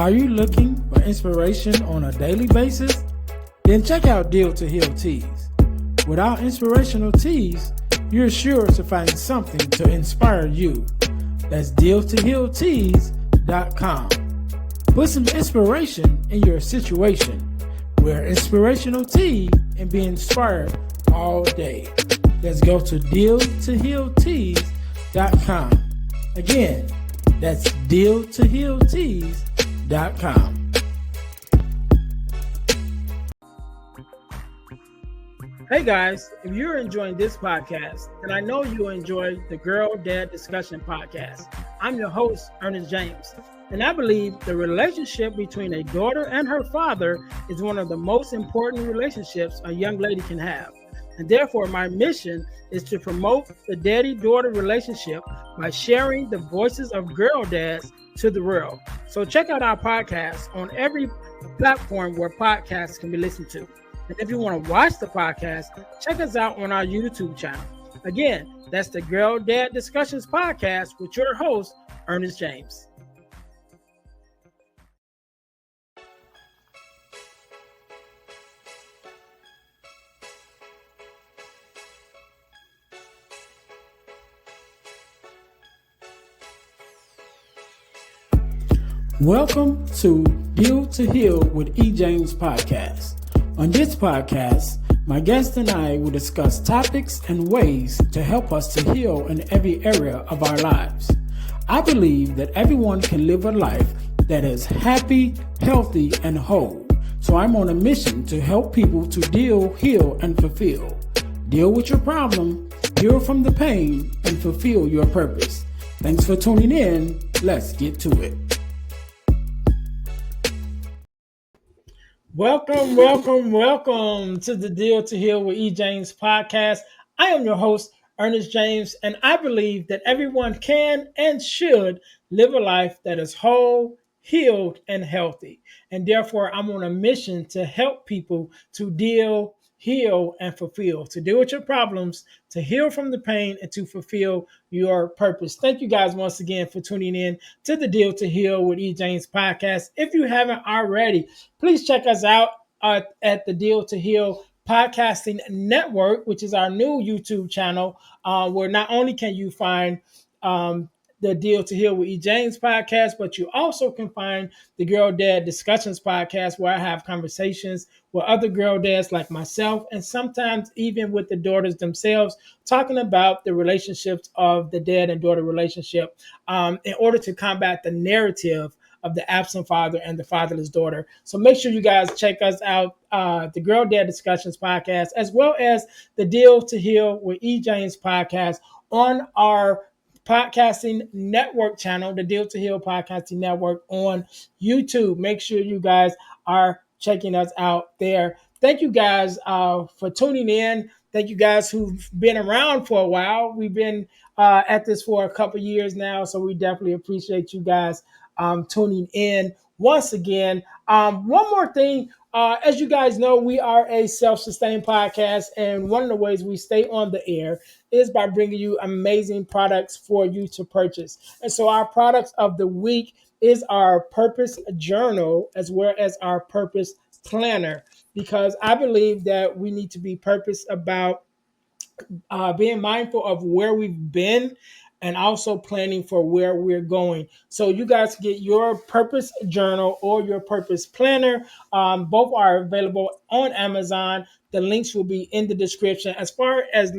Are you looking for inspiration on a daily basis? Then check out Deal to Heal Teas. With our inspirational teas, you're sure to find something to inspire you. That's deal2healteas.com. Put some inspiration in your situation. Wear inspirational tea and be inspired all day. Let's go to deal2healteas.com. Again, that's deal2healteas.com. Hey guys, if you're enjoying this podcast, then I know you enjoy the Girl Dad Discussion podcast. I'm your host, Ernest James, and I believe the relationship between a daughter and her father is one of the most important relationships a young lady can have. And therefore, my mission is to promote the daddy-daughter relationship by sharing the voices of girl dads to the world. So check out our podcast on every platform where podcasts can be listened to. And if you want to watch the podcast, check us out on our YouTube channel. Again, that's the Girl Dad Discussions podcast with your host, Ernest James. Welcome to Deal to Heal with E. James podcast. On this podcast, my guest and I will discuss topics and ways to help us to heal in every area of our lives. I believe that everyone can live a life that is happy, healthy, and whole. So I'm on a mission to help people to deal, heal, and fulfill. Deal with your problem, heal from the pain, and fulfill your purpose. Thanks for tuning in. Let's get to it. Welcome to the Deal to Heal with E. James podcast. I am your host, Ernest James, and I believe that everyone can and should live a life that is whole, healed, and healthy. And therefore, I'm on a mission to help people to deal, heal, and fulfill, to deal with your problems, to heal from the pain, and to fulfill your purpose. Thank you guys once again for tuning in to the Deal to Heal with E. James podcast. If you haven't already, please check us out at the Deal to Heal Podcasting Network, which is our new YouTube channel, where not only can you find the Deal to Heal with E. James podcast, but you also can find the Girl Dad Discussions podcast, where I have conversations with other girl dads like myself, and sometimes even with the daughters themselves, talking about the relationships of the dad and daughter relationship in order to combat the narrative of the absent father and the fatherless daughter. So make sure you guys check us out, the Girl Dad Discussions podcast, as well as the Deal to Heal with E. James podcast on our podcasting network channel, the Deal to Heal Podcasting Network on YouTube. Make sure you guys are checking us out there. Thank you guys for tuning in. Thank you guys who've been around for a while. We've been at this for a couple years now, so we definitely appreciate you guys tuning in once again. One more thing. As you guys know, we are a self-sustained podcast, and one of the ways we stay on the air is by bringing you amazing products for you to purchase. And so our products of the week is our Purpose Journal as well as our Purpose Planner, because I believe that we need to be purpose about being mindful of where we've been and also planning for where we're going. So you guys get your Purpose Journal or your Purpose Planner. Both are available on Amazon. The links will be in the description, as well as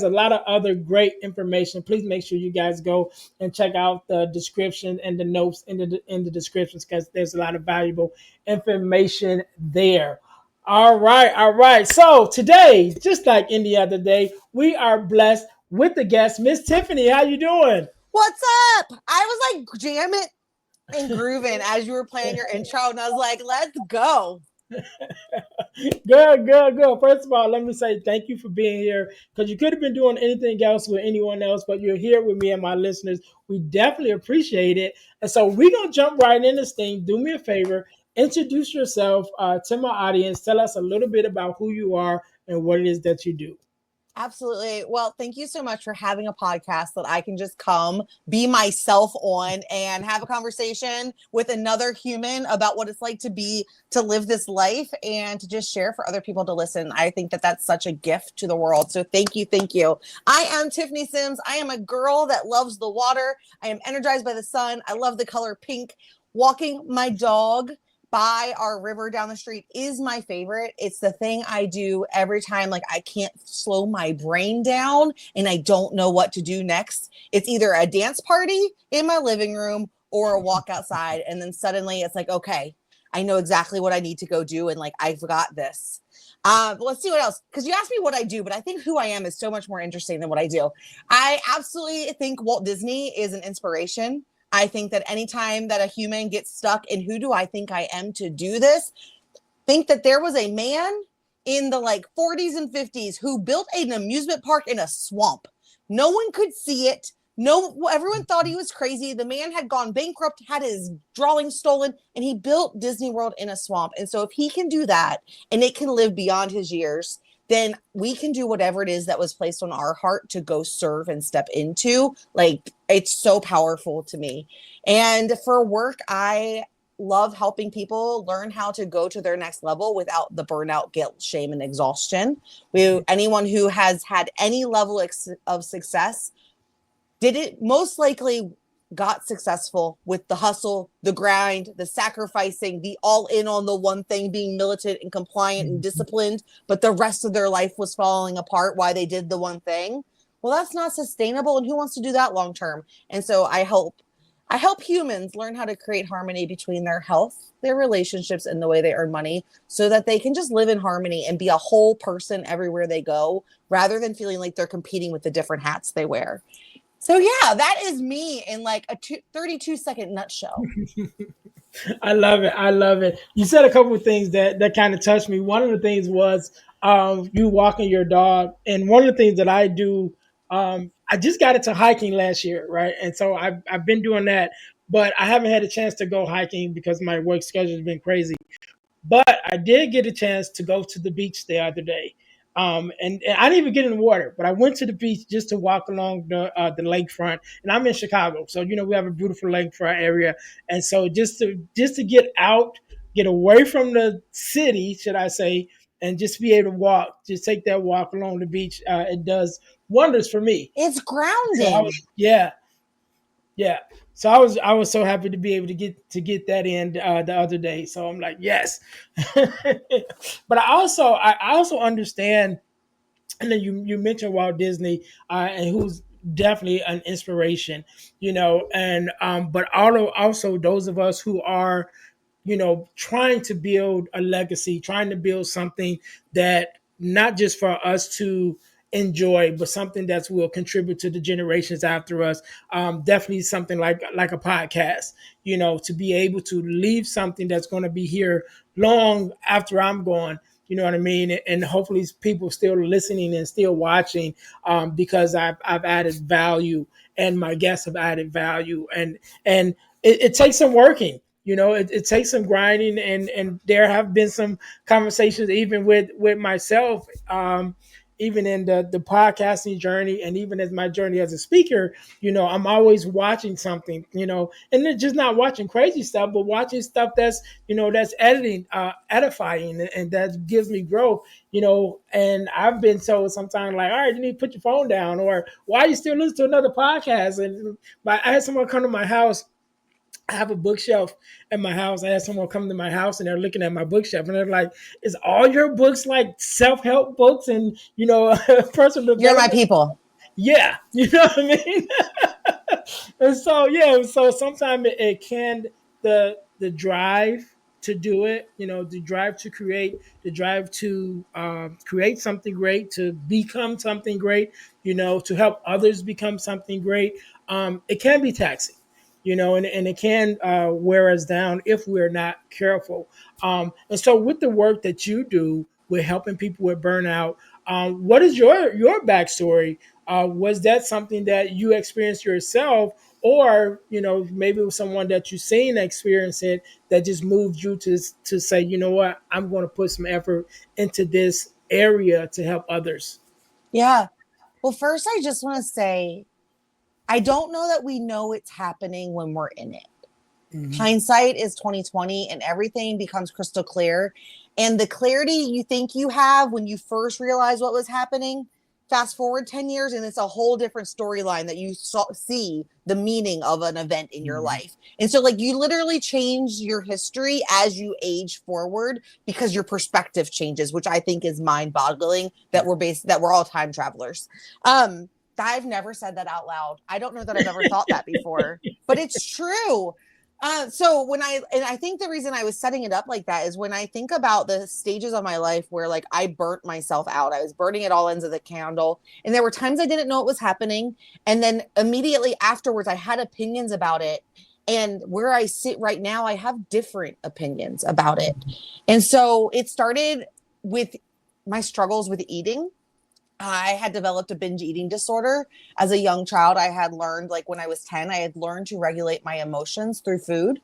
a lot of other great information. Please make sure you guys go and check out the description and the notes in the descriptions, because there's a lot of valuable information there. All right. So today, just like any other day, we are blessed with the guest, Miss Tiffany. How you doing? What's up? I was like jamming and grooving as you were playing your intro, and I was like, let's go. Good. First of all, let me say thank you for being here, because you could have been doing anything else with anyone else, but you're here with me and my listeners. We definitely appreciate it. And so we're going to jump right in this thing. Do me a favor. Introduce yourself to my audience. Tell us a little bit about who you are and what it is that you do. Absolutely. Well, thank you so much for having a podcast that I can just come be myself on and have a conversation with another human about what it's like to be, to live this life and to just share for other people to listen. I think that that's such a gift to the world. So thank you. Thank you. I am Tiffany Simms. I am a girl that loves the water. I am energized by the sun. I love the color pink. Walking my dog by our river down the street is my favorite. It's the thing I do every time like I can't slow my brain down and I don't know what to do next. It's either a dance party in my living room or a walk outside, and then suddenly it's like, okay, I know exactly what I need to go do, and like I've got this. Let's see what else, because you asked me what I do, but I think who I am is so much more interesting than what I do. I absolutely think Walt Disney is an inspiration. I think that anytime that a human gets stuck in who do I think I am to do this, think that there was a man in the like 40s and 50s who built an amusement park in a swamp. No one could see it. No, everyone thought he was crazy. The man had gone bankrupt, had his drawings stolen, and he built Disney World in a swamp. And so if he can do that and it can live beyond his years, then we can do whatever it is that was placed on our heart to go serve and step into. Like, it's so powerful to me. And for work, I love helping people learn how to go to their next level without the burnout, guilt, shame, and exhaustion. Anyone who has had any level of success did it most likely got successful with the hustle, the grind, the sacrificing, the all in on the one thing, being militant and compliant and disciplined, but the rest of their life was falling apart while they did the one thing. Well, that's not sustainable, and who wants to do that long term? And so I help humans learn how to create harmony between their health, their relationships, and the way they earn money so that they can just live in harmony and be a whole person everywhere they go rather than feeling like they're competing with the different hats they wear. So yeah, that is me in like a 32-second nutshell. I love it. I love it. You said a couple of things that kind of touched me. One of the things was you walking your dog, and one of the things that I do. I just got into hiking last year, right? And so I've been doing that, but I haven't had a chance to go hiking because my work schedule has been crazy. But I did get a chance to go to the beach the other day. And I didn't even get in the water, but I went to the beach just to walk along the lakefront. And I'm in Chicago, so we have a beautiful lakefront area. And so just to get out, get away from the city, should I say, and just be able to walk, just take that walk along the beach. It does wonders for me. It's So grounding. yeah, yeah. So I was so happy to be able to get that in the other day. So I'm like, yes. But I also understand, and then you mentioned Walt Disney, and who's definitely an inspiration, and but also those of us who are trying to build a legacy, trying to build something that not just for us to enjoy, but something that will contribute to the generations after us. Definitely something like a podcast, to be able to leave something that's going to be here long after I'm gone. You know what I mean? And hopefully people still listening and still watching, because I've added value and my guests have added value, and it takes some working. It takes some grinding, and there have been some conversations even with myself, even in the podcasting journey, and even as my journey as a speaker. I'm always watching something, and then just not watching crazy stuff, but watching stuff that's editing, edifying, and that gives me growth. And I've been told sometimes, like, all right, you need to put your phone down, or why you still listen to another podcast? And I had someone come to my house. I have a bookshelf in my house. I had someone come to my house and they're looking at my bookshelf and they're like, "Is all your books like self-help books and personal You're my development?" people. Yeah, you know what I mean. And so yeah, so sometimes it can, the drive to do it, the drive to create, the drive to create something great, to become something great, to help others become something great. It can be taxing, and it can wear us down if we're not careful. And so with the work that you do with helping people with burnout, what is your backstory? Was that something that you experienced yourself, or maybe it was someone that you seen experience it that just moved you to say, you know what, I'm going to put some effort into this area to help others? Yeah. Well, first, I just want to say, I don't know that we know it's happening when we're in it. Mm-hmm. Hindsight is 2020 and everything becomes crystal clear. And the clarity you think you have when you first realize what was happening, fast forward 10 years and it's a whole different storyline that you see the meaning of an event in your Mm-hmm. life. And so like you literally change your history as you age forward because your perspective changes, which I think is mind-boggling that we're all time travelers. Um I've never said that out loud. I don't know that I've ever thought that before, but it's true. So and I think the reason I was setting it up like that is when I think about the stages of my life where like I burnt myself out, I was burning at all ends of the candle. And there were times I didn't know it was happening. And then immediately afterwards, I had opinions about it. And where I sit right now, I have different opinions about it. And so it started with my struggles with eating. I had developed a binge eating disorder as a young child. I had learned, like when I was 10, I had learned to regulate my emotions through food.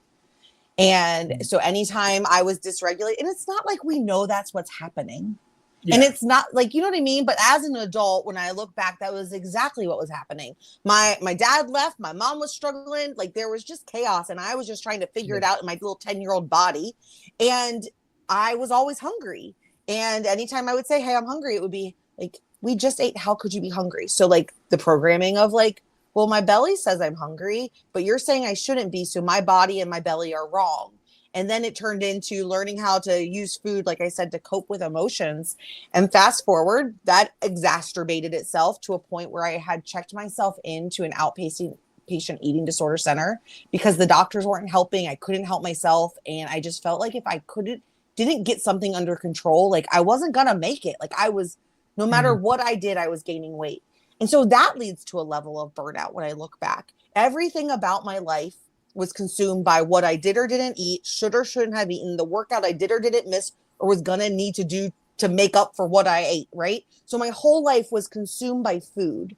And so anytime I was dysregulated, and it's not like we know that's what's happening. And Yeah. it's not like, you know what I mean? But as an adult, when I look back, that was exactly what was happening. My dad left, my mom was struggling, like there was just chaos. And I was just trying to figure it Yes. out in my little 10-year-old body. And I was always hungry. And anytime I would say, hey, I'm hungry, it would be like, we just ate. How could you be hungry? So like the programming of like, well, my belly says I'm hungry, but you're saying I shouldn't be. So my body and my belly are wrong. And then it turned into learning how to use food, like I said, to cope with emotions. And fast forward, that exacerbated itself to a point where I had checked myself into an outpatient patient eating disorder center because the doctors weren't helping. I couldn't help myself. And I just felt like if I didn't get something under control, like I wasn't going to make it. Like I was, no matter Mm-hmm. what I did, I was gaining weight. And so that leads to a level of burnout when I look back. Everything about my life was consumed by what I did or didn't eat, should or shouldn't have eaten, the workout I did or didn't miss, or was going to need to do to make up for what I ate, right? So my whole life was consumed by food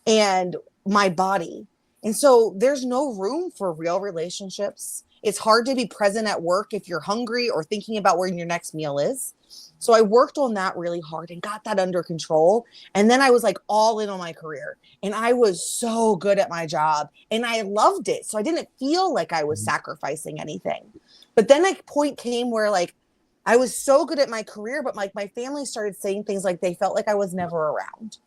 and my body. And so there's no room for real relationships. It's hard to be present at work if you're hungry or thinking about where your next meal is. So I worked on that really hard and got that under control. And then I was like all in on my career. And I was so good at my job and I loved it. So I didn't feel like I was sacrificing anything. But then a point came where like I was so good at my career, but like my family started saying things like they felt like I was never around.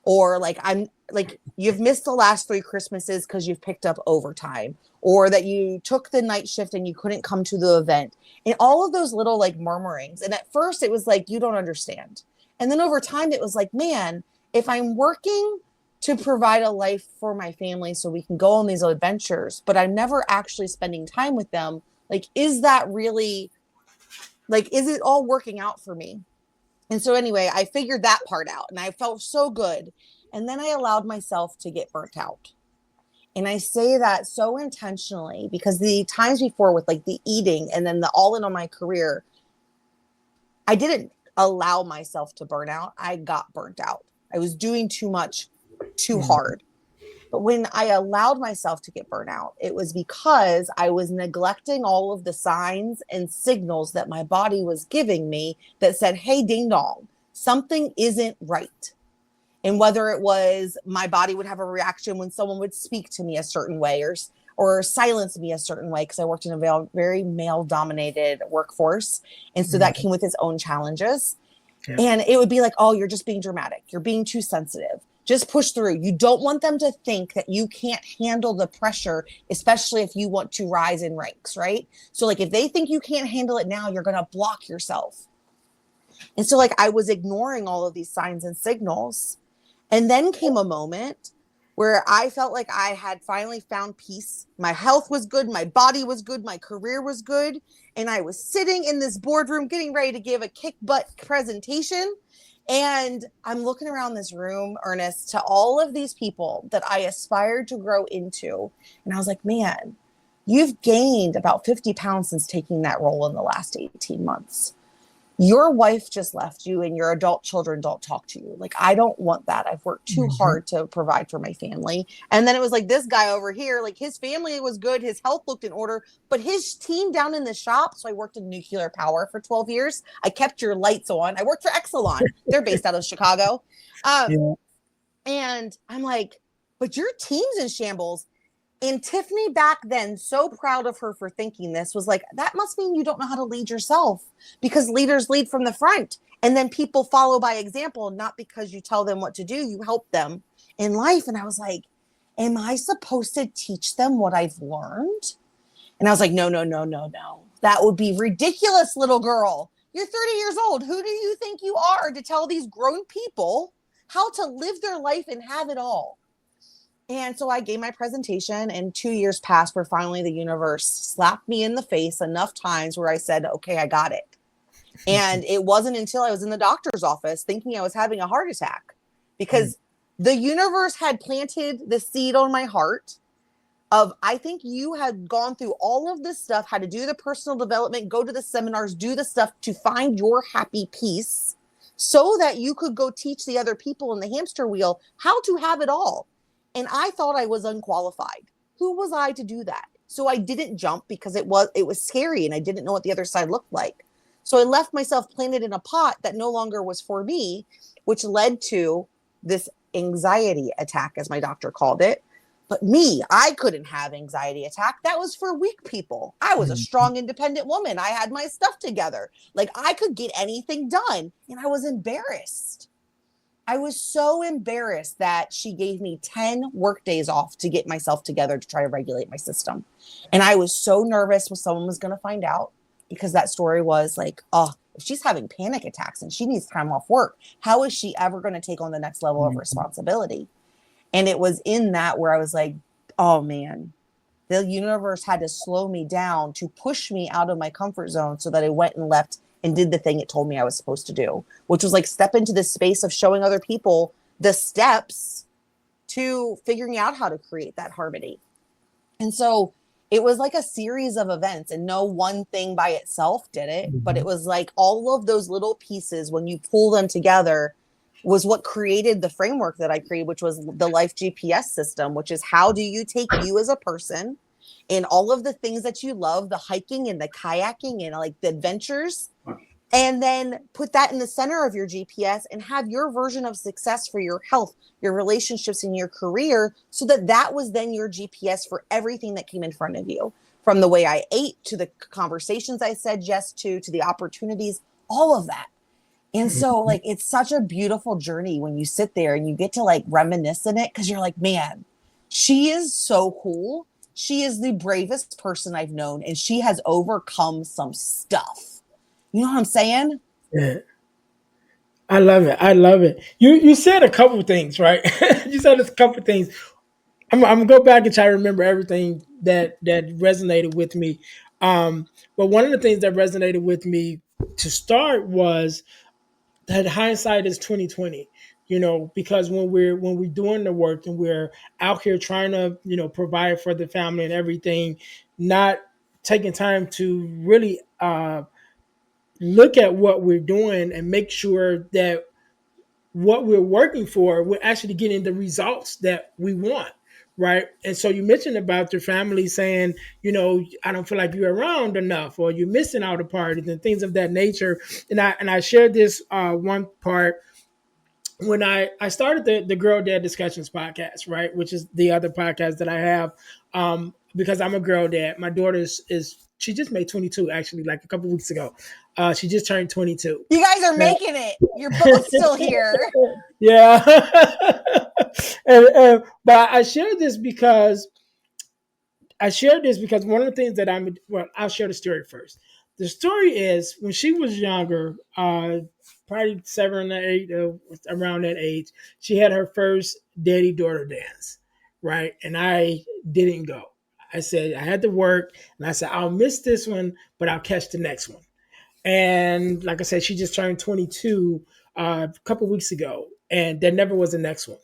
Or like I'm like you've missed the last 3 Christmases because you've picked up overtime, or that you took the night shift and you couldn't come to the event, and all of those little like murmurings. And at first it was like, you don't understand. And then over time it was like, man, if I'm working to provide a life for my family so we can go on these adventures, but I'm never actually spending time with them, like is that really, like is it all working out for me? And so anyway, I figured that part out and I felt so good. And then I allowed myself to get burnt out. And I say that so intentionally because the times before with like the eating and then the all in on my career, I didn't allow myself to burn out. I got burnt out. I was doing too much, too Mm-hmm. hard. But when I allowed myself to get burnt out, it was because I was neglecting all of the signs and signals that my body was giving me that said, hey, ding dong, something isn't right. And whether it was my body would have a reaction when someone would speak to me a certain way or silence me a certain way, because I worked in a very male dominated workforce. And so that Mm-hmm. came with its own challenges. Yeah. And it would be like, oh, you're just being dramatic. You're being too sensitive. Just push through. You don't want them to think that you can't handle the pressure, especially if you want to rise in ranks, right? So, like, if they think you can't handle it now, you're going to block yourself. And so, like, I was ignoring all of these signs and signals. And then came a moment where I felt like I had finally found peace. My health was good, my body was good, my career was good. And I was sitting in this boardroom getting ready to give a kick butt presentation. And I'm looking around this room, Ernest, to all of these people that I aspired to grow into. And I was like, man, you've gained about 50 pounds since taking that role in the last 18 months. your wife just left you and your adult children don't talk to you. Like, I don't want that. I've worked too Mhm. hard to provide for my family. And then it was like this guy over here, like his family was good, his health looked in order, but his team down in the shop. So I worked in nuclear power for 12 years. I kept your lights on. I worked for Exelon. They're based out of Chicago. Um, Yeah. and I'm like, but your team's in shambles. And Tiffany back then, so proud of her for thinking this, was like, that must mean you don't know how to lead yourself, because leaders lead from the front. And then people follow by example, not because you tell them what to do, you help them in life. And I was like, am I supposed to teach them what I've learned? And I was like, no, no, no, no, no. That would be ridiculous, little girl. You're 30 years old. Who do you think you are to tell these grown people how to live their life and have it all? And so I gave my presentation, and 2 years passed where finally the universe slapped me in the face enough times where I said, okay, I got it. And it wasn't until I was in the doctor's office thinking I was having a heart attack, because the universe had planted the seed on my heart of, I think you had gone through all of this stuff, had to do the personal development, go to the seminars, do the stuff to find your happy peace so that you could go teach the other people in the hamster wheel how to have it all. And I thought I was unqualified. Who was I to do that? So I didn't jump because it was scary and I didn't know what the other side looked like. So I left myself planted in a pot that no longer was for me, which led to this anxiety attack, as my doctor called it. But me, I couldn't have anxiety attack. That was for weak people. I was a Mhm. strong, independent woman. I had my stuff together. Like, I could get anything done. And I was embarrassed. I was so embarrassed that she gave me 10 work days off to get myself together to try to regulate my system. And I was so nervous when someone was going to find out, because that story was like, oh, if she's having panic attacks and she needs time off work, how is she ever going to take on the next level of Mhm. responsibility? And it was in that where I was like, oh man, the universe had to slow me down to push me out of my comfort zone so that I went and left and did the thing it told me I was supposed to do, which was like step into this space of showing other people the steps to figuring out how to create that harmony. And so it was like a series of events, and no one thing by itself did it, but it Mhm. was like all of those little pieces, when you pull them together, was what created the framework that I created, which was the life GPS system, which is how do you take you as a person and all of the things that you love, the hiking and the kayaking and like the adventures, and then put that in the center of your GPS and have your version of success for your health, your relationships, and your career, so that that was then your GPS for everything that came in front of you, from the way I ate to the conversations I said yes to the opportunities, all of that. And so, Mhm. like, it's such a beautiful journey when you sit there and you get to like reminisce in it, because you're like, man, she is so cool. She is the bravest person I've known, and she has overcome some stuff. You know what I'm saying? Yeah. I love it. I love it. You said a couple of things, right? You said a couple of things. I'm gonna go back and try to remember everything that resonated with me. But one of the things that resonated with me to start was that hindsight is 2020. Because when we're doing the work and we're out here trying to provide for the family and everything, not taking time to really look at what we're doing and make sure that what we're working for, we're actually getting the results that we want. Right. And so you mentioned about your family saying, I don't feel like you're around enough, or you're missing out of parties and things of that nature. And I shared this one part when I started the Girl Dad Discussions podcast, right, which is the other podcast that I have, because I'm a girl dad. My daughter is she just made 22 actually, like a couple weeks ago. She just turned 22. You guys are making it. You're both still here. Yeah. But I shared this because one of the things that I'll share the story first. The story is when she was younger, probably 7 or 8, around that age, she had her first daddy daughter dance, right? And I didn't go. I said I had to work, and I said I'll miss this one, but I'll catch the next one. And like I said, she just turned 22 a couple weeks ago, and there never was a next one.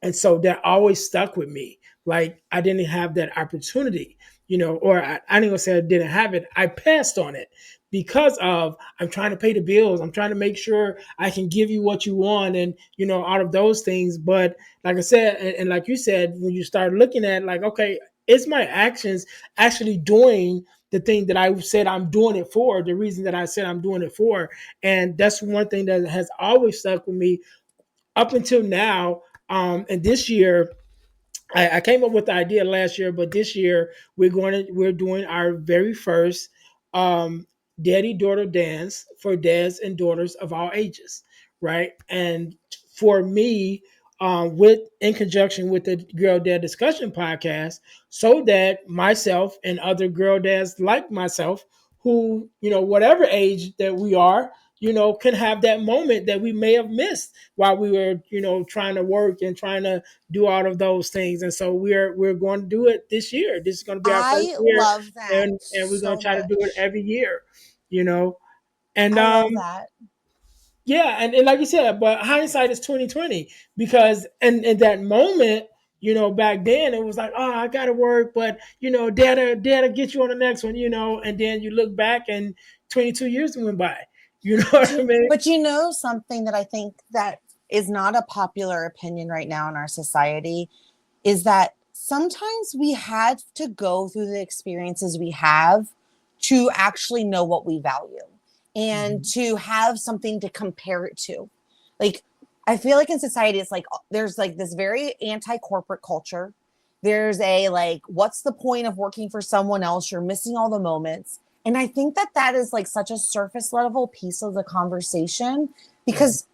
And so that always stuck with me. Like I didn't have that opportunity. or I didn't gonna say I didn't have it. I passed on it because of I'm trying to pay the bills. I'm trying to make sure I can give you what you want, and out of those things. But like I said, and like you said, when you start looking at like, okay, is my actions actually doing the thing that I said I'm doing it for? The reason that I said I'm doing it for, and that's one thing that has always stuck with me up until now. And this year, I came up with the idea last year, but this year we're doing our very first daddy daughter dance for dads and daughters of all ages, right? And for me, with in conjunction with the Girl Dad Discussion podcast, so that myself and other girl dads like myself, who whatever age that we are, can have that moment that we may have missed while we were trying to work and trying to do all of those things. And so we're going to do it this year. This is going to be our first I year, love that and we're going so to try to do it much. every year, you know. And I love that. yeah, and like you said, but hindsight is 2020, because in that moment, back then it was like, oh, I gotta work, but dad'll get you on the next one, and then you look back and 22 years went by. You know what I mean? But you know something that I think that is not a popular opinion right now in our society is that sometimes we had to go through the experiences we have to actually know what we value and Mhm. to have something to compare it to. Like, I feel like in society, it's like there's like this very anti corporate culture. There's a like, what's the point of working for someone else? You're missing all the moments. And I think that that is like such a surface level piece of the conversation Mhm. because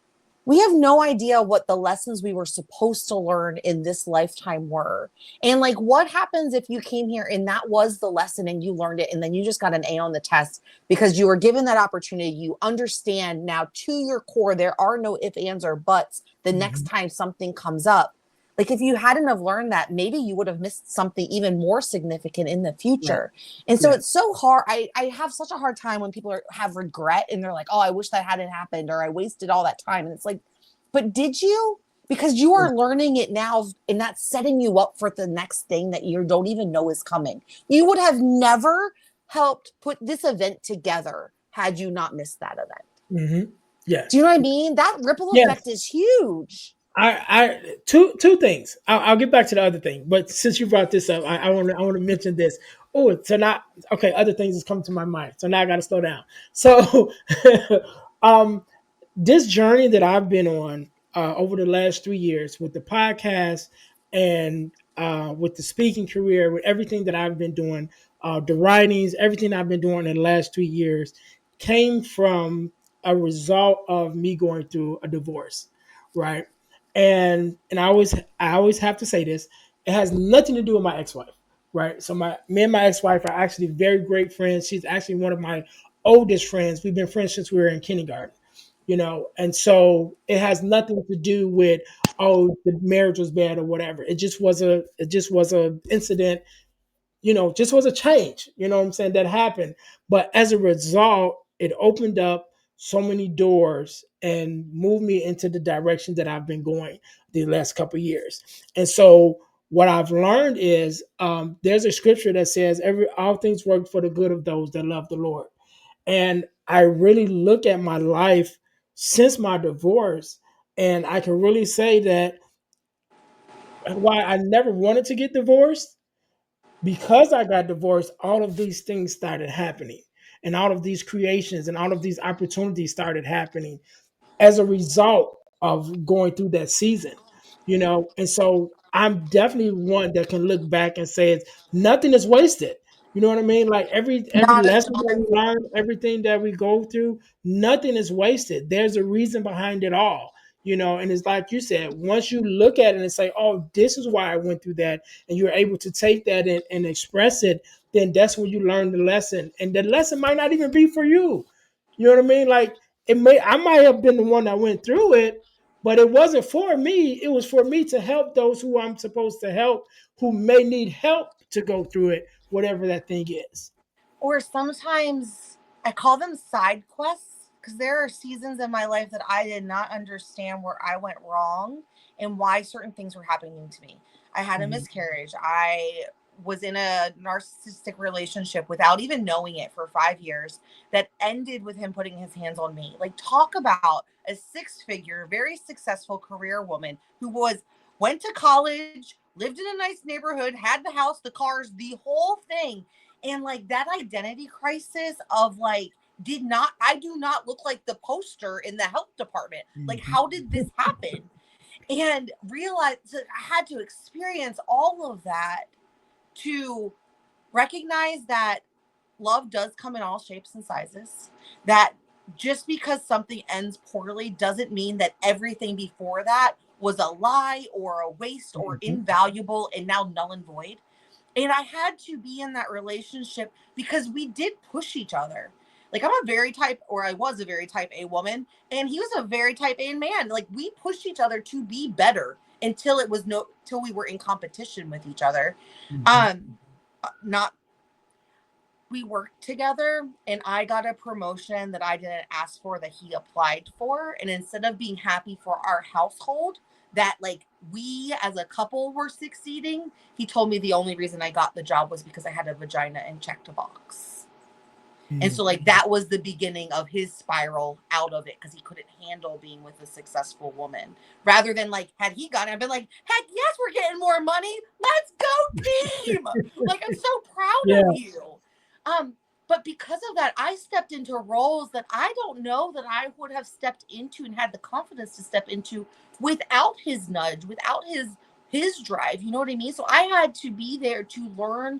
we have no idea what the lessons we were supposed to learn in this lifetime were. And like, what happens if you came here and that was the lesson and you learned it and then you just got an A on the test because you were given that opportunity? You understand now to your core, there are no ifs, ands, or buts the next Mhm. time something comes up. Like, if you hadn't have learned that, maybe you would have missed something even more significant in the Right. future. And so Yeah. it's so hard. I have such a hard time when people have regret and they're like, oh, I wish that hadn't happened or I wasted all that time. And it's like, but did you? Because you Yeah. are learning it now and that's setting you up for the next thing that you don't even know is coming. You would have never helped put this event together had you not missed that event. Hmm. Do you Yes. know what I mean? That ripple effect Yes. is huge. Two things. I'll get back to the other thing, but since you brought this up, I want to mention this. Oh, so not okay. Other things is coming to my mind, so now I got to slow down. So, um, this journey that I've been on over the last 3 years with the podcast and with the speaking career, with everything that I've been doing, the writings, everything I've been doing in the last 3 years came from a result of me going through a divorce, right? And I always have to say this. It has nothing to do with my ex-wife, right? So me and my ex-wife are actually very great friends. She's actually one of my oldest friends. We've been friends since we were in kindergarten, and so it has nothing to do with, oh, the marriage was bad or whatever. It just was a incident, just was a change, what I'm saying, that happened. But as a result, it opened up so many doors and moved me into the direction that I've been going the last couple of years. And so what I've learned is, there's a scripture that says every all things work for the good of those that love the Lord. And I really look at my life since my divorce, and I can really say that why I never wanted to get divorced, because I got divorced, all of these things started happening, and all of these creations and all of these opportunities started happening as a result of going through that season. And so I'm definitely one that can look back and say it's nothing is wasted. You know what I mean? Like every Not lesson that we learn, everything that we go through, nothing is wasted. There's a reason behind it all. And it's like you said, once you look at it and say, oh, this is why I went through that, and you're able to take that and express it, then that's when you learn the lesson. And the lesson might not even be for you. You know what I mean? Like, I might have been the one that went through it, but it wasn't for me. It was for me to help those who I'm supposed to help, who may need help to go through it, whatever that thing is. Or sometimes I call them side quests because there are seasons in my life that I did not understand where I went wrong and why certain things were happening to me. I had a Mhm. miscarriage. I was in a narcissistic relationship without even knowing it for 5 years that ended with him putting his hands on me. Like, talk about a six-figure, very successful career woman who went to college, lived in a nice neighborhood, had the house, the cars, the whole thing. And like that identity crisis of like, I do not look like the poster in the health department. Like, how did this happen? And realized that I had to experience all of that to recognize that love does come in all shapes and sizes. That just because something ends poorly doesn't mean that everything before that was a lie or a waste or Mhm. invaluable and now null and void. And I had to be in that relationship because we did push each other. Like, I was a very type A woman, and he was a very type A man. Like, we pushed each other to be better till we were in competition with each other. Mhm. Um, not We worked together, and I got a promotion that I didn't ask for that he applied for. And instead of being happy for our household that like we as a couple were succeeding, he told me the only reason I got the job was because I had a vagina and checked a box. And so Mhm. like that was the beginning of his spiral out of it because he couldn't handle being with a successful woman. Rather than like had he gone, I've been like, heck yes, we're getting more money. Let's go team. Like, I'm so proud of Yeah. you. Um, but because of that, I stepped into roles that I don't know that I would have stepped into and had the confidence to step into without his nudge, without his drive. You know what I mean? So I had to be there to learn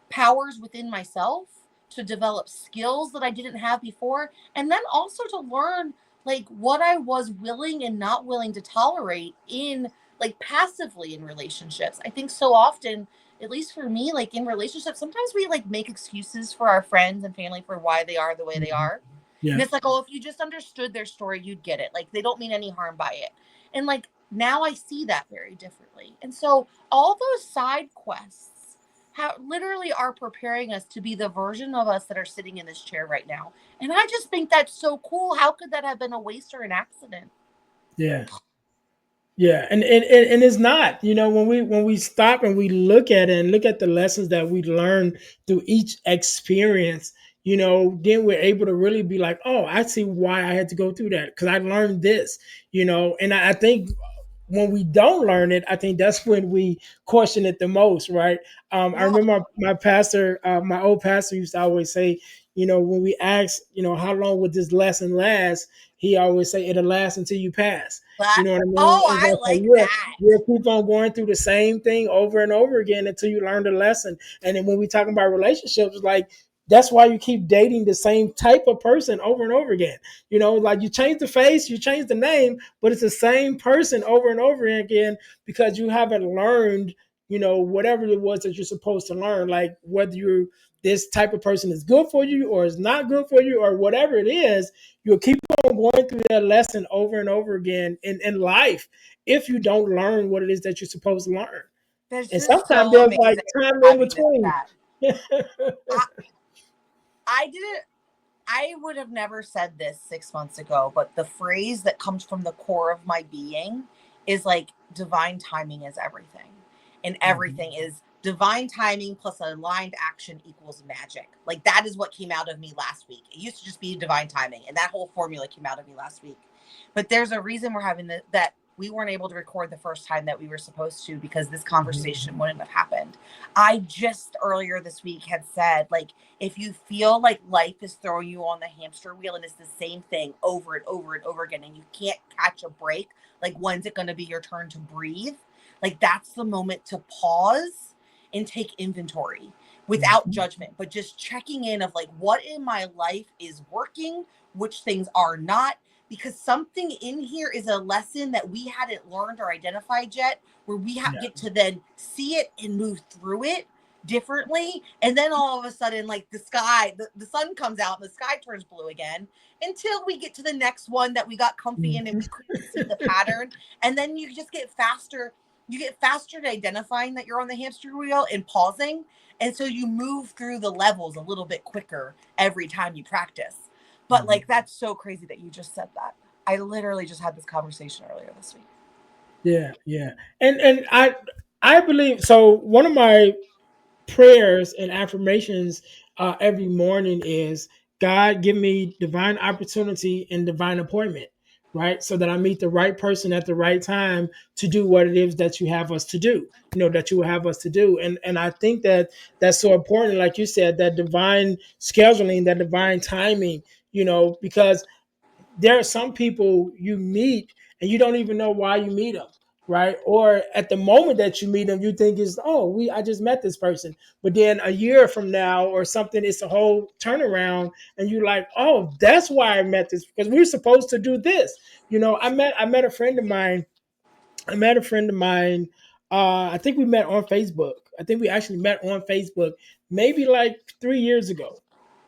powers within myself, to develop skills that I didn't have before, and then also to learn like what I was willing and not willing to tolerate in like passively in relationships. I think so often, at least for me, like in relationships, sometimes we like make excuses for our friends and family for why they are the way they Mhm. are. And Yeah. it's like, oh, if you just understood their story, you'd get it. Like, they don't mean any harm by it. And like now I see that very differently. And so all those side quests literally are preparing us to be the version of us that are sitting in this chair right now. And I just think that's so cool. How could that have been a waste or an accident? Yeah. Yeah, and it's not. When we stop and we look at it and look at the lessons that we learn through each experience, then we're able to really be like, oh, I see why I had to go through that because I learned this. And I think when we don't learn it, I think that's when we question it the most, right? I Yeah, remember my pastor, my old pastor used to always say, when we ask, how long would this lesson last? He always say it'll last until you pass. You that, know what I mean? oh, And I so like you'll, that. you'll keep on going through the same thing over and over again until you learn the lesson. And then when we talk about relationships, it's like that's why you keep dating the same type of person over and over again. Like you change the face, you change the name, but it's the same person over and over again because you haven't learned, whatever it was that you're supposed to learn. Like whether you're this type of person is good for you or is not good for you or whatever it is, you'll keep on going through that lesson over and over again in life if you don't learn what it is that you're supposed to learn. That's And just sometimes so there's like amazing time in having this between. chat. I, I didn't I would have never said this 6 months ago, but the phrase that comes from the core of my being is like divine timing is everything. And Mhm. everything is divine timing plus aligned action equals magic. Like, that is what came out of me last week. It used to just be divine timing, and that whole formula came out of me last week. But there's a reason we're having that we weren't able to record the first time that we were supposed to because this conversation wouldn't have happened. I just earlier this week had said, like, if you feel like life is throwing you on the hamster wheel and it's the same thing over and over and over again and you can't catch a break, like, when's it going to be your turn to breathe? Like, that's the moment to pause and take inventory without Mhm. judgment, but just checking in of like, what in my life is working, which things are not, because something in here is a lesson that we hadn't learned or identified yet, where we Yeah. get to then see it and move through it differently. And then all of a sudden, like, the sun comes out and the sky turns blue again until we get to the next one that we got comfy in and Mhm. we couldn't see the pattern. And then you just get faster. You get faster at identifying that you're on the hamster wheel and pausing. And so you move through the levels a little bit quicker every time you practice. But Mhm. like, that's so crazy that you just said that. I literally just had this conversation earlier this week. Yeah, yeah. And I believe so one of my prayers and affirmations every morning is, God, give me divine opportunity and divine appointment, right? So that I meet the right person at the right time to do what it is that you have us to do, that you will have us to do. And I think that that's so important, like you said, that divine scheduling, that divine timing, because there are some people you meet and you don't even know why you meet them, right? Or at the moment that you meet them, you think is, oh, I just met this person, but then a year from now or something, it's a whole turnaround, and you're like, oh, that's why I met this, because we were supposed to do this. I met a friend of mine. I met a friend of mine. I think we met on Facebook. I think we actually met on Facebook maybe like 3 years ago.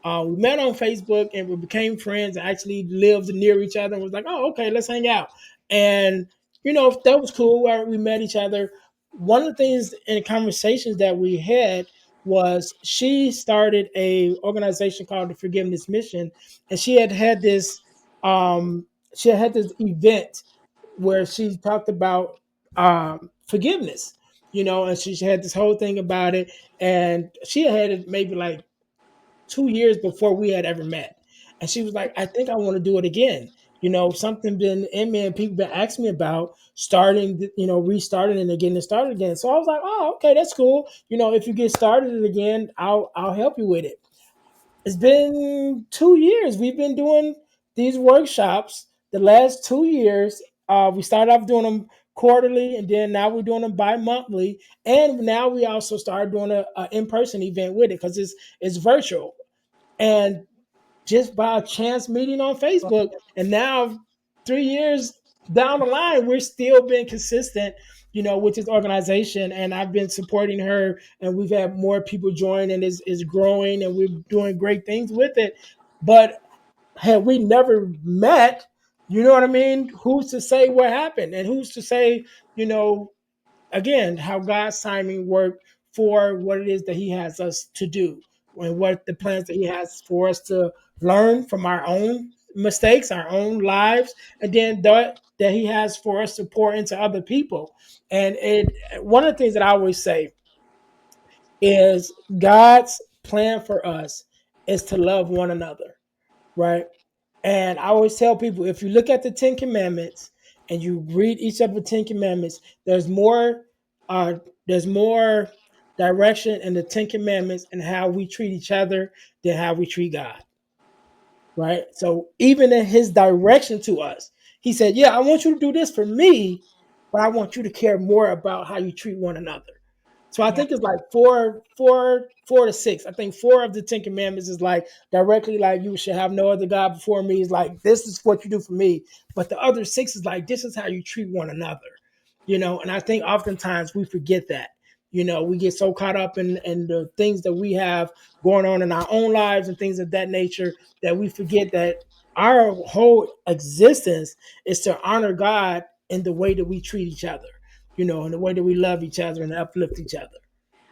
We met on Facebook and we became friends and actually lived near each other and was like, oh, okay, let's hang out. And, that was cool where we met each other. One of the things in conversations that we had was she started a organization called the Forgiveness Mission. And um, she had this event where she talked about forgiveness, and she had this whole thing about it. And she had it maybe like 2 years before we had ever met. And she was like, I think I want to do it again. Something been in me and people been asking me about starting, restarting it again and starting again. So I was like, oh, okay, that's cool. If you get started it again, I'll help you with it. It's been 2 years. We've been doing these workshops the last 2 years. We started off doing them quarterly, and then now we're doing them bi-monthly. And now we also started doing a in-person event with it because it's virtual. And just by a chance meeting on Facebook, and now 3 years down the line, we're still being consistent, with this organization. And I've been supporting her, and we've had more people join, and it's growing, and we're doing great things with it. But had we never met, you know what I mean? Who's to say what happened, and who's to say, you know, again, how God's timing worked for what it is that He has us to do, and what the plans that He has for us to learn from our own mistakes, our own lives, and then that He has for us to pour into other people. And one of the things that I always say is God's plan for us is to love one another, right? And I always tell people, if you look at the Ten Commandments and you read each of the Ten Commandments, there's more uh there's more direction in the Ten Commandments and how we treat each other than how we treat God. Right? So even in his direction to us, he said, yeah, I want you to do this for me, but I want you to care more about how you treat one another. So I Yeah. think it's like four to six. I think four of the Ten Commandments is like directly like you should have no other God before me. Is like this is what you do for me. But the other six is like this is how you treat one another. And I think oftentimes we forget that. We get so caught up in the things that we have going on in our own lives and things of that nature that we forget that our whole existence is to honor God in the way that we treat each other, in the way that we love each other and uplift each other.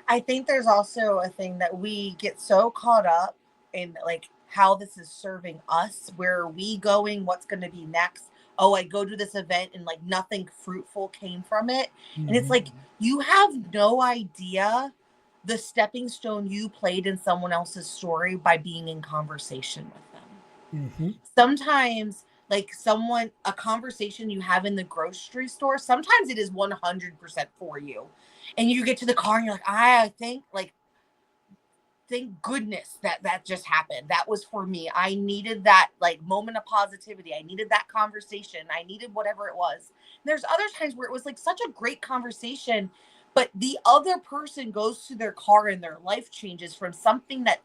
I think there's also a thing that we get so caught up in, like, how this is serving us. Where are we going? What's going to be next? Oh, I go to this event and like nothing fruitful came from it. And it's Mm-hmm. like you have no idea the stepping stone you played in someone else's story by being in conversation with them. Mm-hmm. Sometimes, like, someone, a conversation you have in the grocery store, sometimes it is 100% for you. And you get to the car and you're like, I think, like, thank goodness that that just happened. That was for me. I needed that, like, moment of positivity. I needed that conversation. I needed whatever it was. And there's other times where it was like such a great conversation, but the other person goes to their car and their life changes from something that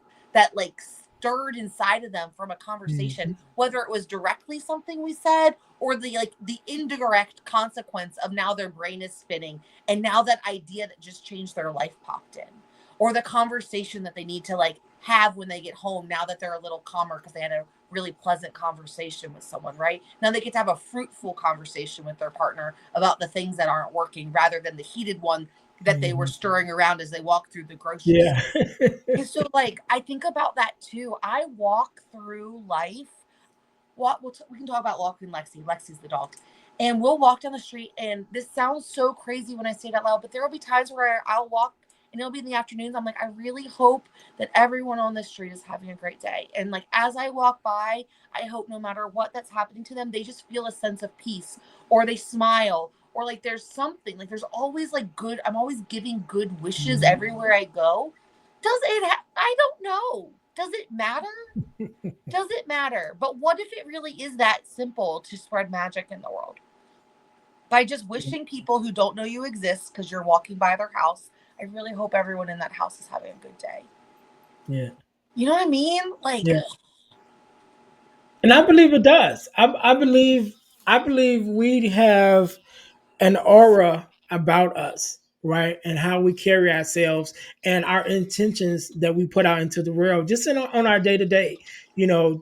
like stirred inside of them from a conversation, Mm-hmm. whether it was directly something we said or the, like, the indirect consequence of now their brain is spinning and now that idea that just changed their life popped in, or the conversation that they need to like have when they get home now that they're a little calmer because they had a really pleasant conversation with someone. Right now they get to have a fruitful conversation with their partner about the things that aren't working rather than the heated one that they were Mm-hmm. stirring around as they walked through the grocery Yeah. store. And so, like, I think about that too. I walk through life. We can talk about walking Lexi. Lexi's the dog. And we'll walk down the street, and this sounds so crazy when I say it out loud, but there will be times where I'll walk and it'll be in the afternoons. I'm like, I really hope that everyone on the street is having a great day. And like as I walk by, I hope no matter what that's happening to them, they just feel a sense of peace, or they smile, or like there's something, like there's always like good, I'm always giving good wishes Mhm. everywhere I go. Does it I don't know. Does it matter? Does it matter? But what if it really is that simple to spread magic in the world? By just wishing people who don't know you exist because you're walking by their house, I really hope everyone in that house is having a good day. Yeah. You know what I mean? Like, Yeah. And I believe it does. I believe we have an aura about us, right? And how we carry ourselves and our intentions that we put out into the world, just on our day to day.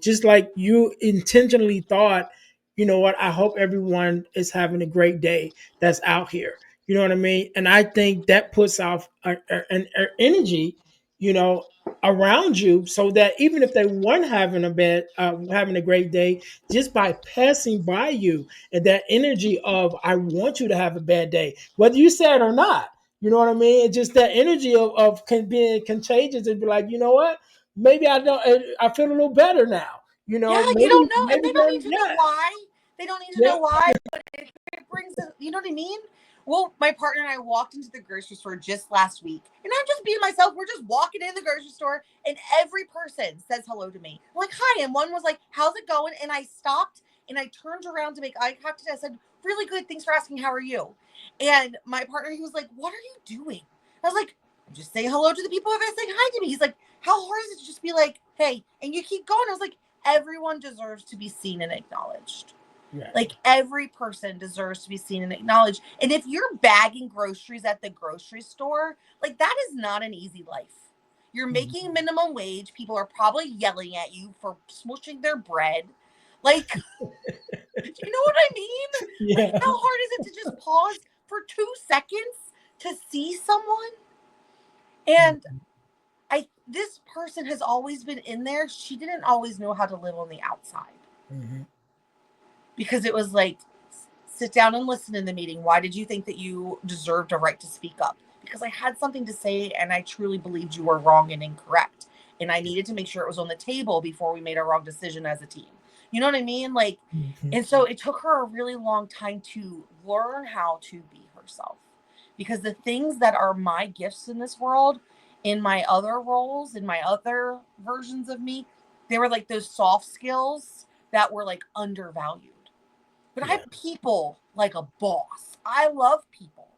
Just like you intentionally thought, you know what? I hope everyone is having a great day that's out here. You know what I mean? And I think that puts off an energy, you know, around you, so that even if they weren't having a great day, just by passing by you, and that energy of I want you to have a bad day, whether you say it or not. You know what I mean? It's just that energy of being contagious and be like, you know what? Maybe I don't. I feel a little better now. yeah, you Maybe don't know, and maybe they don't they're need to know yeah why. They don't need to yeah know why, but it brings us, you know what I mean? Well, my partner and I walked into the grocery store just last week, and I'm just being myself. We're just walking in the grocery store, and every person says hello to me. I'm like, hi. And one was like, how's it going? And I stopped and I turned around to make eye contact. I said, really good. Thanks for asking. How are you? And my partner, he was like, what are you doing? I was like, I'm just saying hello to the people that are saying hi to me. He's like, how hard is it to just be like, hey, and you keep going? I was like, everyone deserves to be seen and acknowledged. right. Like every person deserves to be seen and acknowledged. And if you're bagging groceries at the grocery store, like that is not an easy life. You're making Mhm. minimum wage. People are probably yelling at you for smushing their bread. Like, do you know what I mean? Like, Yeah. how hard is it to just pause for 2 seconds to see someone? And I this person has always been in there. She didn't always know how to live on the outside, Mhm. because it was like, sit down and listen in the meeting. Why did you think that you deserved a right to speak up? Because I had something to say and I truly believed you were wrong and incorrect. And I needed to make sure it was on the table before we made a wrong decision as a team. You know what I mean? Like, Mhm. and so it took her a really long time to learn how to be herself. Because the things that are my gifts in this world, in my other roles, in my other versions of me, they were like those soft skills that were like undervalued. But I Yeah. have people like a boss. I love people.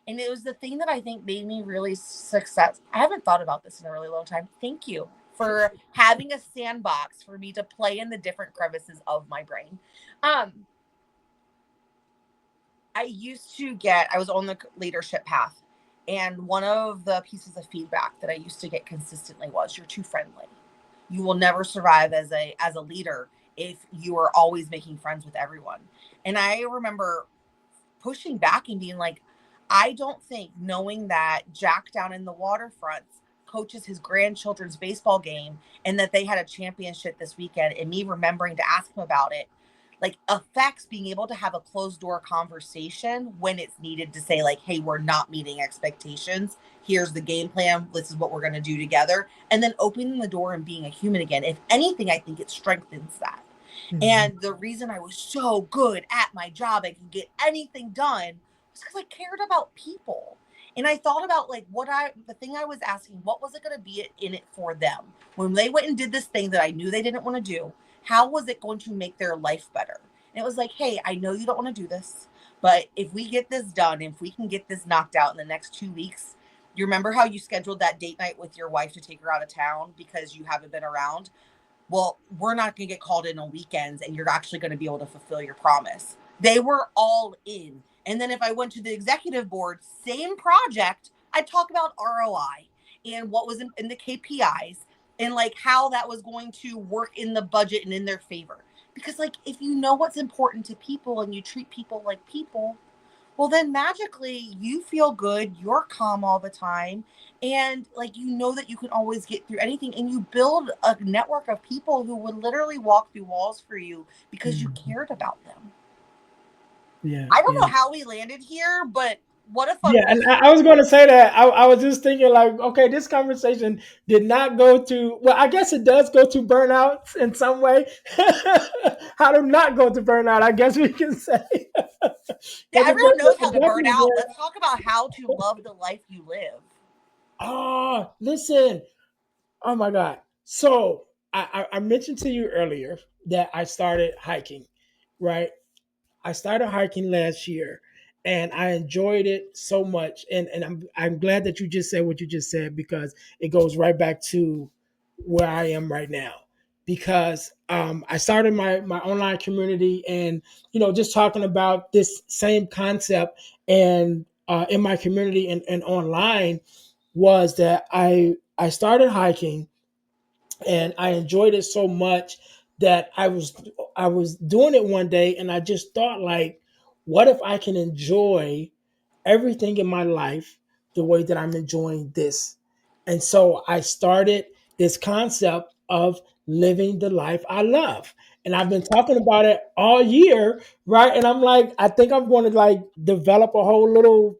And it was the thing that I think made me really success. I haven't thought about this in a really long time. Thank you for having a sandbox for me to play in the different crevices of my brain. Um, I was on the leadership path. And one of the pieces of feedback that I used to get consistently was, you're too friendly. You will never survive as a leader if you are always making friends with everyone. And I remember pushing back and being like, I don't think knowing that Jack down in the waterfront coaches his grandchildren's baseball game and that they had a championship this weekend, and me remembering to ask him about it, like affects being able to have a closed door conversation when it's needed to say like, hey, we're not meeting expectations, here's the game plan, this is what we're going to do together, and then opening the door and being a human again. If anything, I think it strengthens that. Mhm. And the reason I was so good at my job, I could get anything done, was because I cared about people. And I thought about like the thing I was asking, what was it going to be in it for them? When they went and did this thing that I knew they didn't want to do, how was it going to make their life better? And it was like, hey, I know you don't want to do this, but if we get this done, if we can get this knocked out in the next 2 weeks, you remember how you scheduled that date night with your wife to take her out of town because you haven't been around? Well, we're not going to get called in on weekends and you're actually going to be able to fulfill your promise. They were all in. And then if I went to the executive board, same project, I'd talk about ROI and what was in the KPIs and like how that was going to work in the budget and in their favor. Because like if you know what's important to people and you treat people like people, well then magically you feel good, you're calm all the time, and like you know that you can always get through anything, and you build a network of people who would literally walk through walls for you because you Mhm. cared about them. Yeah. I don't Yeah. know how we landed here, but What a fun Yeah, and question. I was going to say that. I was just thinking, like, okay, this conversation did not go to, well, I guess it does go to burnout in some way. How to not go to burnout, I guess we can say. Yeah, Because everyone knows how it to burn definitely out. did. Let's talk about how to love the life you live. Oh, listen. Oh, my God. So I mentioned to you earlier that I started hiking, right? I started hiking last year and I enjoyed it so much. And I'm glad that you just said what you just said because it goes right back to where I am right now. Because I started my online community and just talking about this same concept and in my community and online was that I started hiking and I enjoyed it so much that I was doing it one day and I just thought like, what if I can enjoy everything in my life the way that I'm enjoying this? And so I started this concept of living the life I love. And I've been talking about it all year, right? And I'm like, I think I'm going to like develop a whole little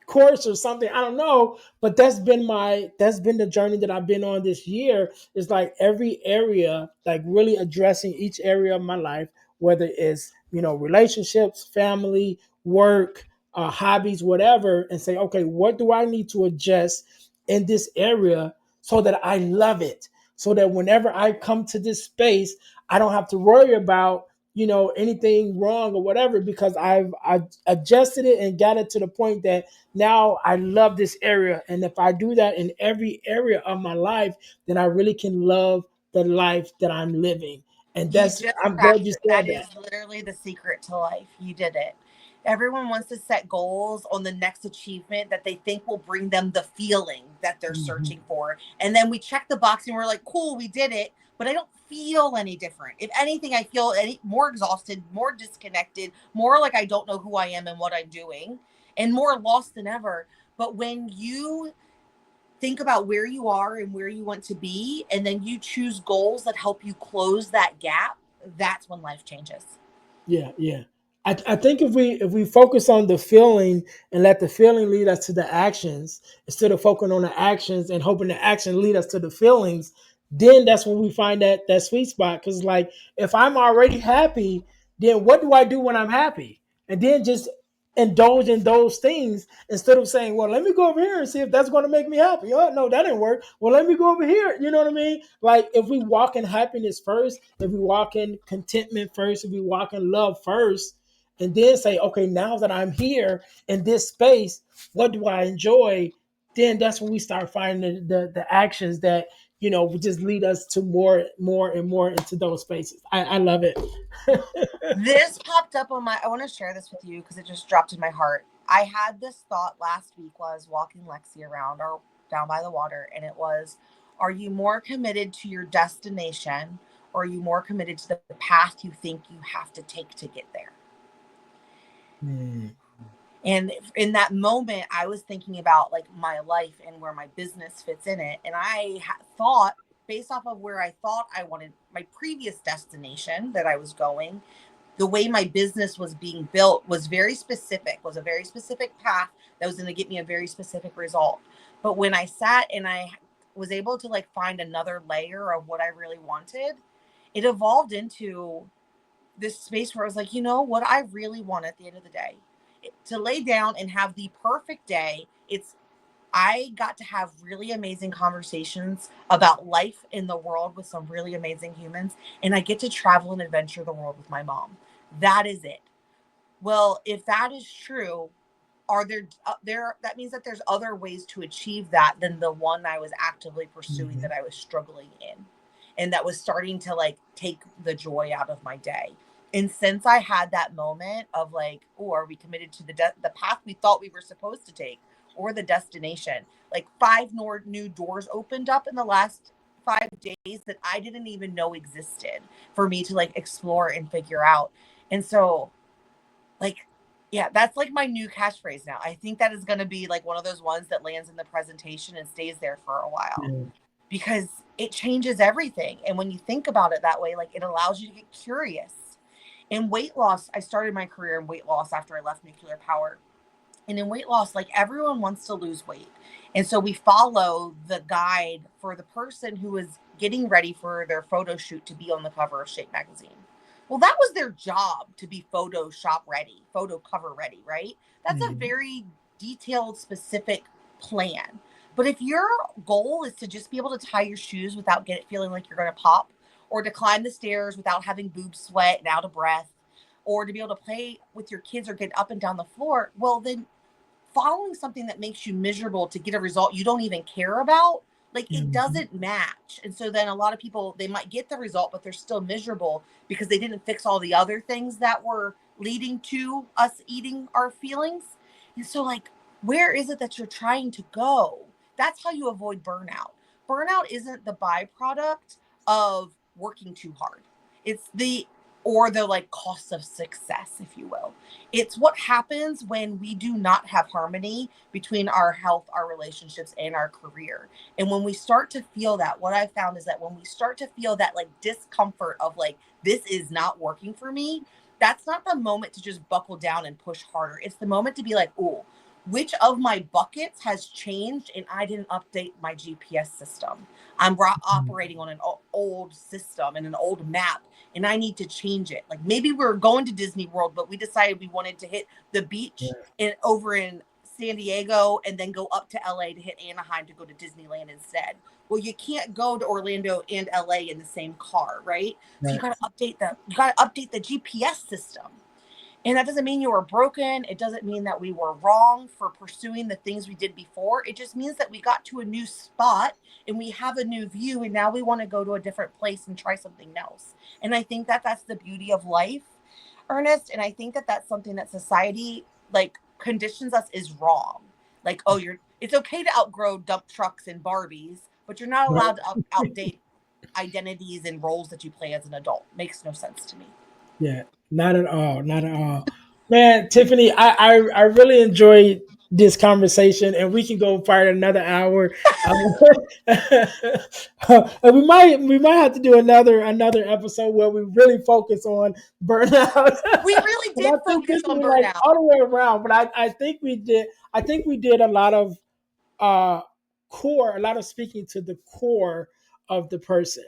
course or something. I don't know, but that's been the journey that I've been on this year. Is like every area, like really addressing each area of my life, whether it's relationships, family, work, hobbies, whatever, and say, okay, what do I need to adjust in this area so that I love it, so that whenever I come to this space, I don't have to worry about anything wrong or whatever because I adjusted it and got it to the point that now I love this area. And if I do that in every area of my life, then I really can love the life that I'm living. And You that's just I'm glad cracked you it. said That that. is literally the secret to life. You did it. Everyone wants to set goals on the next achievement that they think will bring them the feeling that they're Mhm. searching for. And then we check the box and we're like, cool, we did it. But I don't feel any different. If anything, I feel more exhausted, more disconnected, more like I don't know who I am and what I'm doing, and more lost than ever. But when you think about where you are and where you want to be, and then you choose goals that help you close that gap, that's when life changes. Yeah, yeah. I think if we focus on the feeling and let the feeling lead us to the actions instead of focusing on the actions and hoping the action lead us to the feelings, then that's when we find that sweet spot. Because like if I'm already happy, then what do I do when I'm happy? And then just indulge in those things instead of saying, well, let me go over here and see if that's going to make me happy. Oh no, that didn't work. Well, let me go over here. You know what I mean? Like if we walk in happiness first, if we walk in contentment first, if we walk in love first, and then say, okay, now that I'm here in this space, what do I enjoy? Then that's when we start finding the actions that will just lead us to more and more into those spaces. I love it. This popped up on my, I want to share this with you because it just dropped in my heart. I had this thought last week while I was walking Lexi around or down by the water, and it was, are you more committed to your destination, or are you more committed to the path you think you have to take to get there? Hmm. And in that moment, I was thinking about like my life and where my business fits in it. And thought, based off of where I thought I wanted my previous destination that I was going, the way my business was being built was very specific, was a very specific path that was going to get me a very specific result. But when I sat and I was able to like find another layer of what I really wanted, it evolved into this space where I was like, you know what I really want at the end of the day? To lay down and have the perfect day. It's I got to have really amazing conversations about life in the world with some really amazing humans, and I get to travel and adventure the world with my mom. That is it. Well, if that is true, are there that means that there's other ways to achieve that than the one I was actively pursuing Mhm. that I was struggling in, and that was starting to like take the joy out of my day. And since I had that moment of like, oh, are we committed to the path we thought we were supposed to take, or the destination? Like five more new doors opened up in the last 5 days that I didn't even know existed for me to like explore and figure out. And so like, yeah, that's like my new catchphrase now. I think that is going to be like one of those ones that lands in the presentation and stays there for a while Yeah. because it changes everything. And when you think about it that way, like it allows you to get curious. In weight loss, I started my career in weight loss after I left nuclear power. And in weight loss, like everyone wants to lose weight. And so we follow the guide for the person who is getting ready for their photo shoot to be on the cover of Shape magazine. Well, that was their job, to be Photoshop ready, photo cover ready, right? That's a Mhm. very detailed, specific plan. But if your goal is to just be able to tie your shoes without feeling like you're going to pop, or to climb the stairs without having boob sweat and out of breath, or to be able to play with your kids or get up and down the floor, well, then following something that makes you miserable to get a result you don't even care about, like it Mhm. doesn't match. And so then a lot of people, they might get the result, but they're still miserable because they didn't fix all the other things that were leading to us eating our feelings. And so, like, where is it that you're trying to go? That's how you avoid burnout. Burnout isn't the byproduct of working too hard. It's the, or the like cost of success, if you will. It's what happens when we do not have harmony between our health, our relationships, and our career. And when we start to feel that, what I found is that when we start to feel that like discomfort of like, this is not working for me, that's not the moment to just buckle down and push harder. It's the moment to be like, oh, which of my buckets has changed and I didn't update my GPS system? I'm operating on an old system and an old map, and I need to change it. Like maybe we're going to Disney World, but we decided we wanted to hit the beach in over in San Diego and then go up to LA to hit Anaheim to go to Disneyland instead. Well, you can't go to Orlando and LA in the same car, right? So Right. you got to update the GPS system. And that doesn't mean you were broken. It doesn't mean that we were wrong for pursuing the things we did before. It just means that we got to a new spot and we have a new view. And now we want to go to a different place and try something else. And I think that that's the beauty of life, Ernest. And I think that that's something that society like conditions us is wrong. Like, oh, it's okay to outgrow dump trucks and Barbies, but you're not Right. allowed to outdate identities and roles that you play as an adult. Makes no sense to me. Yeah, not at all, not at all. Man, Tiffany, I really enjoyed this conversation, and we can go for another hour. And we might have to do another episode where we really focus on burnout. We really And I did think focus this on was like burnout. all the way around, but I think we did. I think we did a lot of uh, a lot of speaking to the core of the person,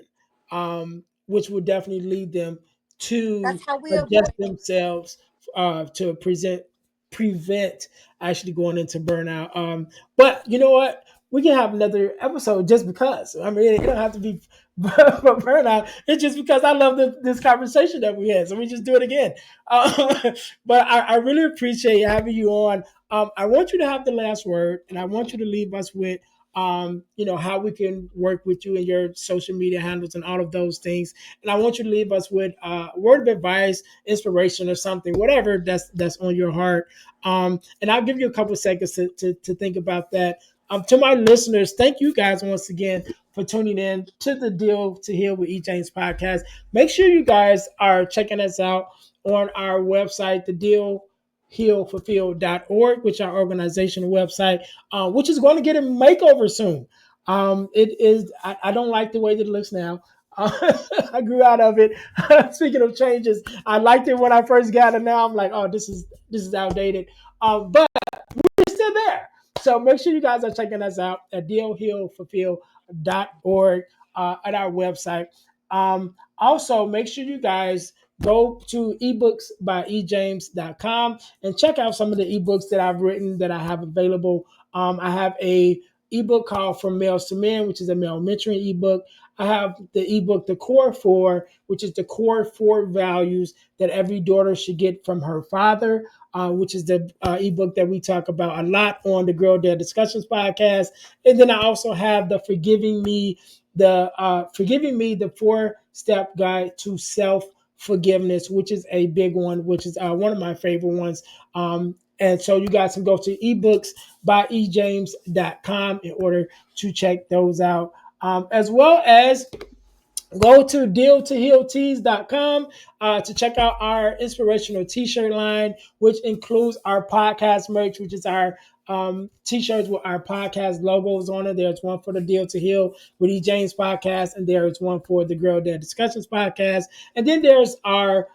which would definitely lead them to That's how we adjust avoid. themselves to prevent actually going into burnout. But you know what? We can have another episode just because. I mean, it don't have to be for burnout. It's just because I love this conversation that we had. So we just do it again. But I really appreciate having you on. I want you to have the last word, and I want you to leave us with, how we can work with you and your social media handles and all of those things. And I want you to leave us with a word of advice, inspiration, or something, whatever that's on your heart. And I'll give you a couple seconds to think about that. To my listeners, thank you guys once again for tuning in to the Deal to Heal with E. James podcast. Make sure you guys are checking us out on our website, the Deal healfulfill.org, which is our organizational website, which is going to get a makeover soon. It is. I don't like the way that it looks now. I grew out of it. Speaking of changes, I liked it when I first got it. Now I'm like, oh, this is outdated. But we're still there. So make sure you guys are checking us out at dealhealfulfill.org at our website. Also, make sure you guys go to ebooksbyejames.com and check out some of the ebooks that I've written that I have available. I have a ebook called From Males to Men, which is a male mentoring ebook. I have the ebook The Core Four, which is the core four values that every daughter should get from her father, which is the ebook that we talk about a lot on the Girl Dad Discussions podcast. And then I also have the Forgiving Me, the 4-step guide to self forgiveness, which is a big one, which is one of my favorite ones. And so you guys can go to ebooksbyejames.com in order to check those out, as well as go to dealtohealtees.com to check out our inspirational t-shirt line, which includes our podcast merch, which is our t-shirts with our podcast logos on it. There's one for the Deal to Heal with E. James podcast, and there is one for the Girl Dad Discussions podcast. And then there's our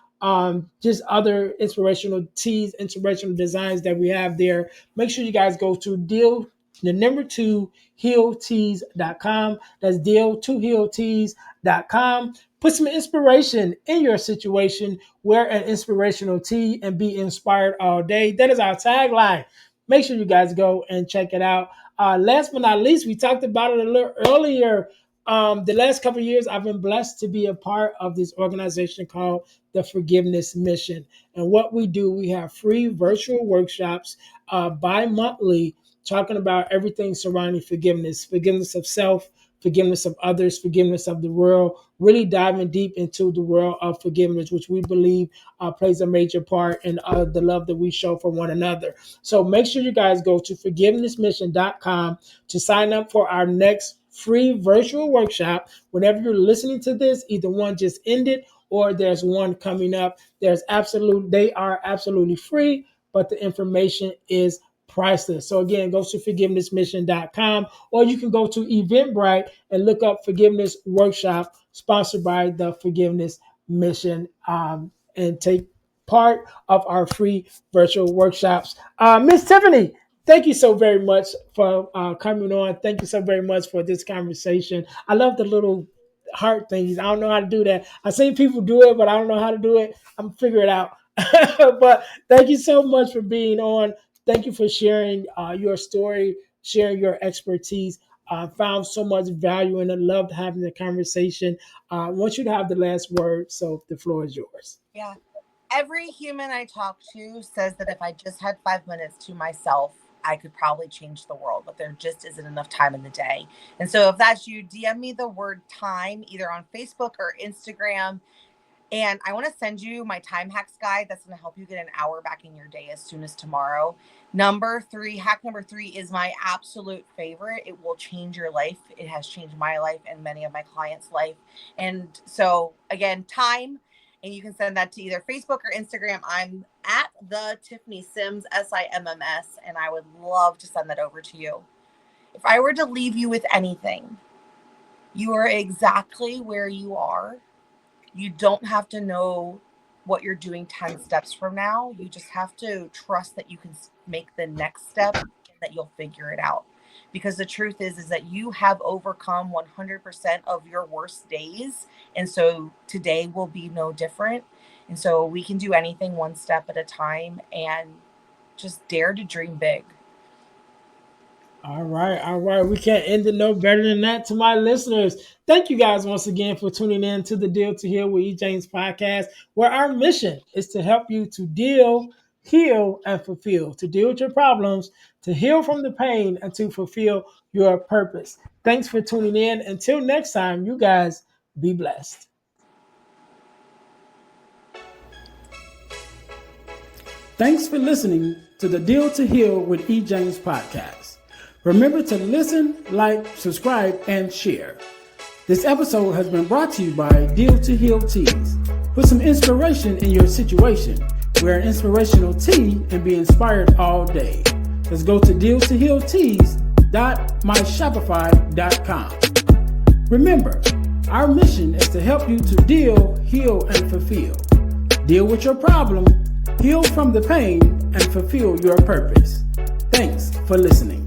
just other inspirational tees, inspirational designs that we have there. Make sure you guys go to the number 2 healtees.com. That's deal2healtees.com. Put some inspiration in your situation. Wear an inspirational tee and be inspired all day. That is our tagline. Make sure you guys go and check it out. Last but not least, we talked about it a little earlier. The last couple of years, I've been blessed to be a part of this organization called the Forgiveness Mission. And what we do, we have free virtual workshops bi-monthly talking about everything surrounding forgiveness, forgiveness of self, forgiveness of others, forgiveness of the world, really diving deep into the world of forgiveness, which we believe plays a major part in the love that we show for one another. So make sure you guys go to forgivenessmission.com to sign up for our next free virtual workshop. Whenever you're listening to this, either one just ended or there's one coming up. They are absolutely free, but the information is priceless. So again, go to forgivenessmission.com, or you can go to Eventbrite and look up Forgiveness Workshop sponsored by the Forgiveness Mission, and take part of our free virtual workshops. Miss Tiffany, thank you so very much for coming on. Thank you so very much for this conversation. I love the little heart things. I don't know how to do that. I've seen people do it, but I don't know how to do it. I'm figuring it out. But thank you so much for being on. Thank you for sharing your story, sharing your expertise. Found so much value in it. Loved having the conversation. I want you to have the last word, so the floor is yours. Yeah. Every human I talk to says that if I just had 5 minutes to myself, I could probably change the world, but there just isn't enough time in the day. And so if that's you, DM me the word time, either on Facebook or Instagram. And I want to send you my time hacks guide that's going to help you get an hour back in your day as soon as tomorrow. Hack number 3 is my absolute favorite. It will change your life. It has changed my life and many of my clients' life. And so again, time, and you can send that to either Facebook or Instagram. I'm at the Tiffany Simms, SIMMS, and I would love to send that over to you. If I were to leave you with anything, you are exactly where you are. You don't have to know what you're doing 10 steps from now. You just have to trust that you can make the next step and that you'll figure it out. Because the truth is that you have overcome 100% of your worst days. And so today will be no different. And so we can do anything one step at a time and just dare to dream big. All right. We can't end it no better than that. To my listeners, thank you guys once again for tuning in to the Deal to Heal with E. James podcast, where our mission is to help you to deal, heal, and fulfill, to deal with your problems, to heal from the pain, and to fulfill your purpose. Thanks for tuning in. Until next time, you guys be blessed. Thanks for listening to the Deal to Heal with E. James podcast. Remember to listen, like, subscribe, and share. This episode has been brought to you by Deal2Heal Tees. Put some inspiration in your situation. Wear an inspirational tee and be inspired all day. Let's go to deal2healtees.myshopify.com. Remember, our mission is to help you to deal, heal, and fulfill. Deal with your problem, heal from the pain, and fulfill your purpose. Thanks for listening.